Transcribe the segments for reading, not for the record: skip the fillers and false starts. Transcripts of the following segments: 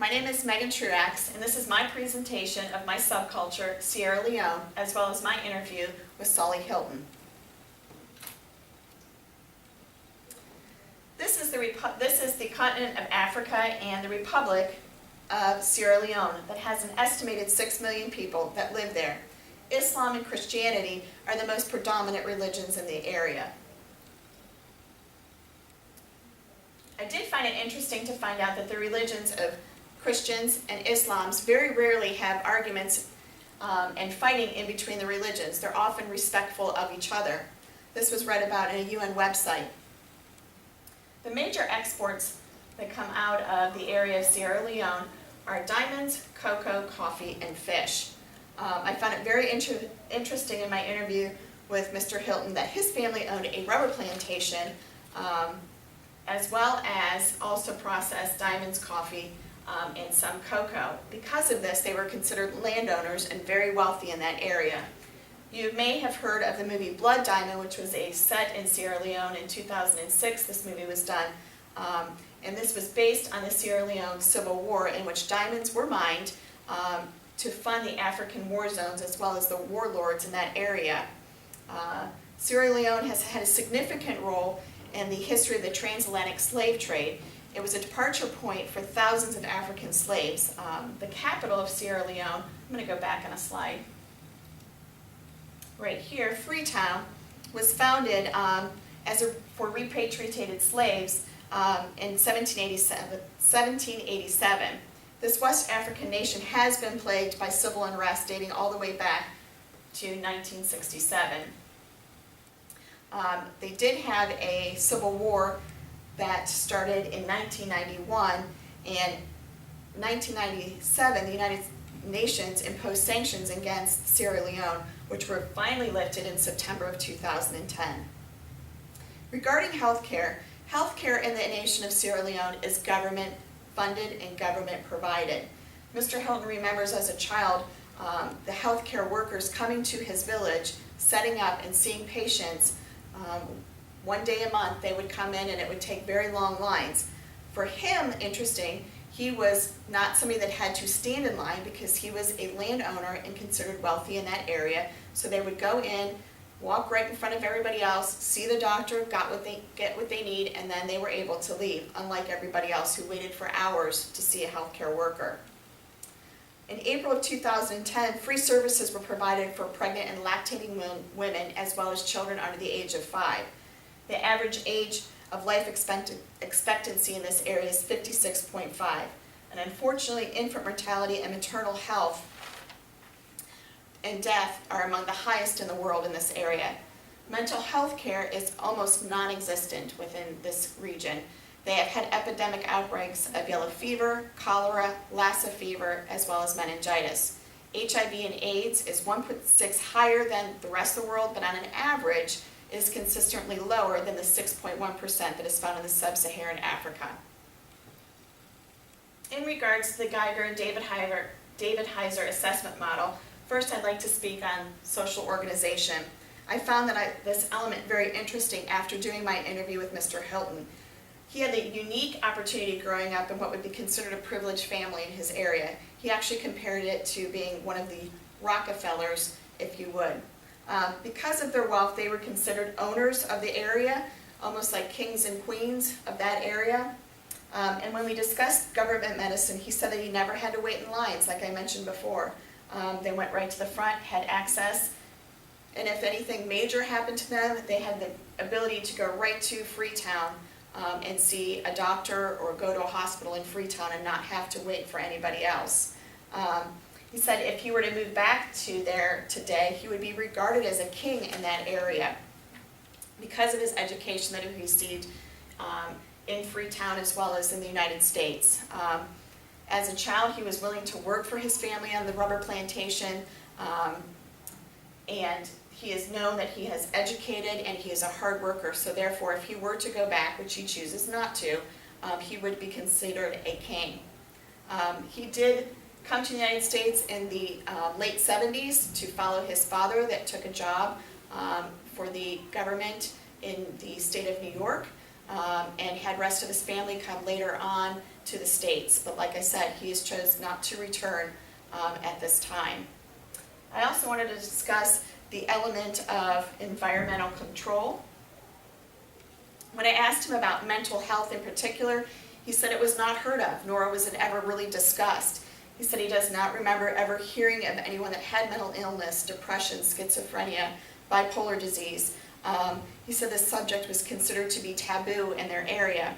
My name is Megan Truax, and this is my presentation of my subculture, Sierra Leone, as well as my interview with Solly Hilton. This is the continent of Africa and the Republic of Sierra Leone that has an estimated 6 million people that live there. Islam and Christianity are the most predominant religions in the area. I did find it interesting to find out that the religions of Christians and Islams very rarely have arguments and fighting in between the religions. They're often respectful of each other. This was read about in a UN website. The major exports that come out of the area of Sierra Leone are diamonds, cocoa, coffee, and fish. I found it very interesting in my interview with Mr. Hilton that his family owned a rubber plantation as well as also processed diamonds, coffee, and some cocoa. Because of this, they were considered landowners and very wealthy in that area. You may have heard of the movie Blood Diamond, which was a set in Sierra Leone in 2006. This movie was done, and this was based on the Sierra Leone Civil War, in which diamonds were mined to fund the African war zones as well as the warlords in that area. Sierra Leone has had a significant role in the history of the transatlantic slave trade. It was a departure point for thousands of African slaves. The capital of Sierra Leone, I'm going to go back on a slide. Right here, Freetown, was founded for repatriated slaves in 1787. This West African nation has been plagued by civil unrest dating all the way back to 1967. They did have a civil war that started in 1991. In 1997, the United Nations imposed sanctions against Sierra Leone, which were finally lifted in September of 2010. Regarding healthcare, healthcare in the nation of Sierra Leone is government funded and government provided. Mr. Hilton remembers as a child the healthcare workers coming to his village, setting up and seeing patients. One day a month they would come in and it would take very long lines. For him, interesting, he was not somebody that had to stand in line because he was a landowner and considered wealthy in that area. So they would go in, walk right in front of everybody else, see the doctor, get what they need, and then they were able to leave, unlike everybody else who waited for hours to see a healthcare worker. In April of 2010, free services were provided for pregnant and lactating women as well as children under the age of 5. The average age of life expectancy in this area is 56.5. And unfortunately, infant mortality and maternal health and death are among the highest in the world in this area. Mental health care is almost non-existent within this region. They have had epidemic outbreaks of yellow fever, cholera, Lassa fever, as well as meningitis. HIV and AIDS is 1.6 higher than the rest of the world, but on an average is consistently lower than the 6.1% that is found in the sub-Saharan Africa. In regards to the Geiger and David Heiser assessment model, first I'd like to speak on social organization. I found this element very interesting after doing my interview with Mr. Hilton. He had the unique opportunity growing up in what would be considered a privileged family in his area. He actually compared it to being one of the Rockefellers, if you would. Because of their wealth, they were considered owners of the area, almost like kings and queens of that area. And when we discussed government medicine, he said that he never had to wait in lines, like I mentioned before. They went right to the front, had access, and if anything major happened to them, they had the ability to go right to Freetown and see a doctor or go to a hospital in Freetown and not have to wait for anybody else. He said if he were to move back to there today, he would be regarded as a king in that area because of his education that he received in Freetown as well as in the United States. As a child, he was willing to work for his family on the rubber plantation, and he is known that he has educated and he is a hard worker. So therefore, if he were to go back, which he chooses not to, he would be considered a king. He did come to the United States in the late 70s to follow his father that took a job for the government in the state of New York. and had rest of his family come later on to the States. But like I said, he has chosen not to return at this time. I also wanted to discuss the element of environmental control. When I asked him about mental health in particular, he said it was not heard of, nor was it ever really discussed. He said he does not remember ever hearing of anyone that had mental illness, depression, schizophrenia, bipolar disease. He said the subject was considered to be taboo in their area.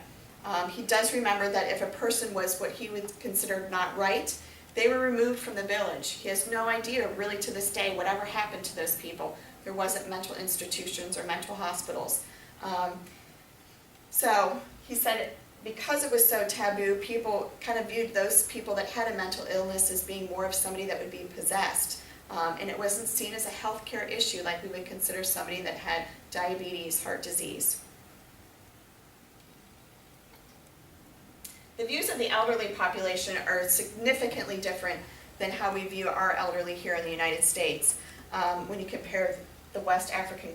He does remember that if a person was what he would consider not right, they were removed from the village. He has no idea, really to this day, whatever happened to those people. There wasn't mental institutions or mental hospitals. So he said because it was so taboo, people kind of viewed those people that had a mental illness as being more of somebody that would be possessed. And it wasn't seen as a healthcare issue like we would consider somebody that had diabetes, heart disease. The views of the elderly population are significantly different than how we view our elderly here in the United States when you compare the West African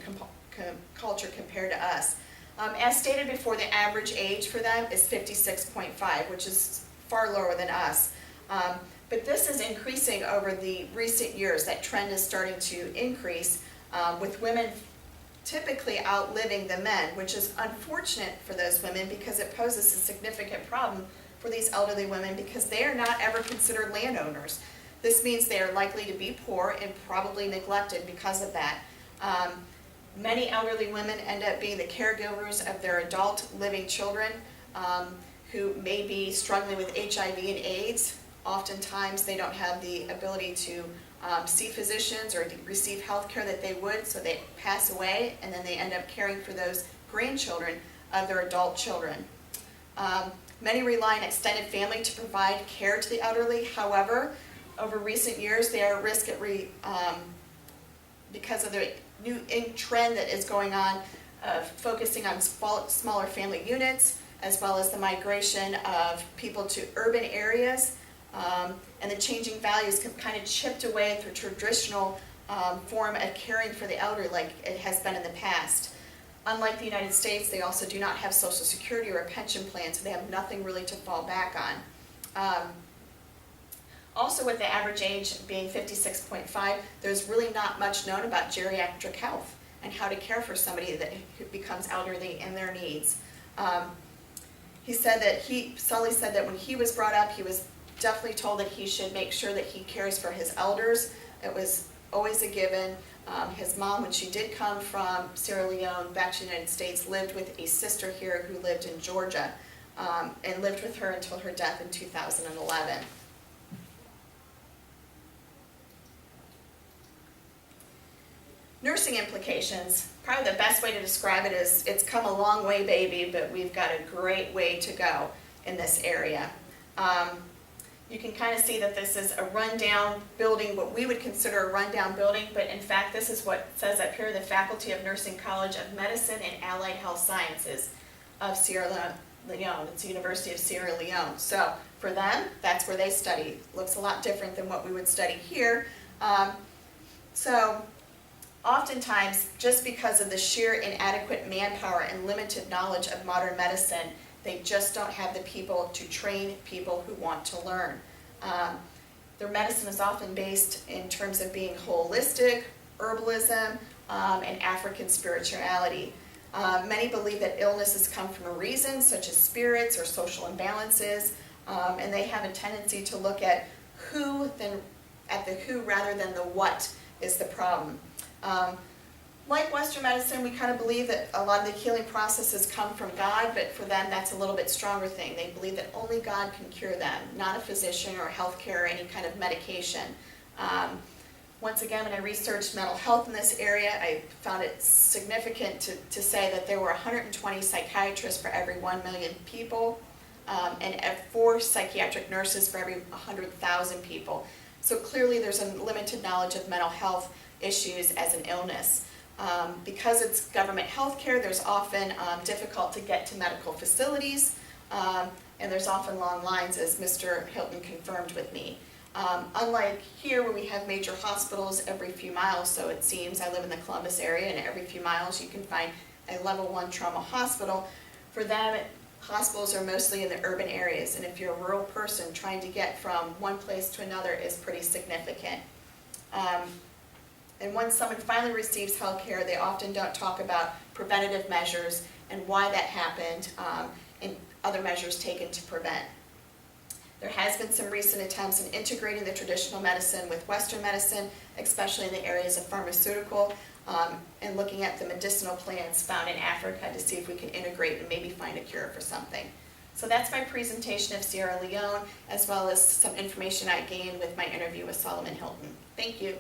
culture compared to us. As stated before, the average age for them is 56.5, which is far lower than us. But this is increasing over the recent years. That trend is starting to increase with women typically outliving the men, which is unfortunate for those women because it poses a significant problem for these elderly women because they are not ever considered landowners. This means they are likely to be poor and probably neglected because of that. Many elderly women end up being the caregivers of their adult living children who may be struggling with HIV and AIDS. Oftentimes they don't have the ability to see physicians or receive health care that they would, so they pass away and then they end up caring for those grandchildren of their adult children. Many rely on extended family to provide care to the elderly. However, over recent years they are at risk because of the new trend that is going on of focusing on smaller family units, as well as the migration of people to urban areas. And the changing values have kind of chipped away at the traditional form of caring for the elderly like it has been in the past. Unlike the United States, they also do not have Social Security or a pension plan, so they have nothing really to fall back on. Also, with the average age being 56.5, there's really not much known about geriatric health and how to care for somebody that becomes elderly and their needs. Sully said that when he was brought up, he was definitely told that he should make sure that he cares for his elders. It was always a given. His mom, when she did come from Sierra Leone back to the United States, lived with a sister here who lived in Georgia and lived with her until her death in 2011. Nursing implications. Probably the best way to describe it is it's come a long way, baby, but we've got a great way to go in this area. You can kind of see that this is a rundown building, what we would consider a rundown building, but in fact this is what it says up here, the Faculty of Nursing College of Medicine and Allied Health Sciences of Sierra Leone. It's the University of Sierra Leone. So for them, that's where they study. Looks a lot different than what we would study here. So oftentimes, just because of the sheer inadequate manpower and limited knowledge of modern medicine, they just don't have the people to train people who want to learn. Their medicine is often based in terms of being holistic, herbalism, and African spirituality. Many believe that illnesses come from a reason, such as spirits or social imbalances, and they have a tendency to look at the who rather than the what is the problem. Like Western medicine, we kind of believe that a lot of the healing processes come from God, but for them that's a little bit stronger thing. They believe that only God can cure them, not a physician or healthcare or any kind of medication. Once again, when I researched mental health in this area, I found it significant to say that there were 120 psychiatrists for every 1 million people, and 4 psychiatric nurses for every 100,000 people. So clearly there's a limited knowledge of mental health issues as an illness. Because it's government health care, there's often difficult to get to medical facilities, and there's often long lines, as Mr. Hilton confirmed with me. Unlike here where we have major hospitals every few miles, so it seems, I live in the Columbus area, and every few miles you can find a level 1 trauma hospital. For them, hospitals are mostly in the urban areas, and if you're a rural person, trying to get from one place to another is pretty significant. And once someone finally receives health care, they often don't talk about preventative measures and why that happened, and other measures taken to prevent. There has been some recent attempts in integrating the traditional medicine with Western medicine, especially in the areas of pharmaceutical, and looking at the medicinal plants found in Africa to see if we can integrate and maybe find a cure for something. So that's my presentation of Sierra Leone, as well as some information I gained with my interview with Solomon Hilton. Thank you.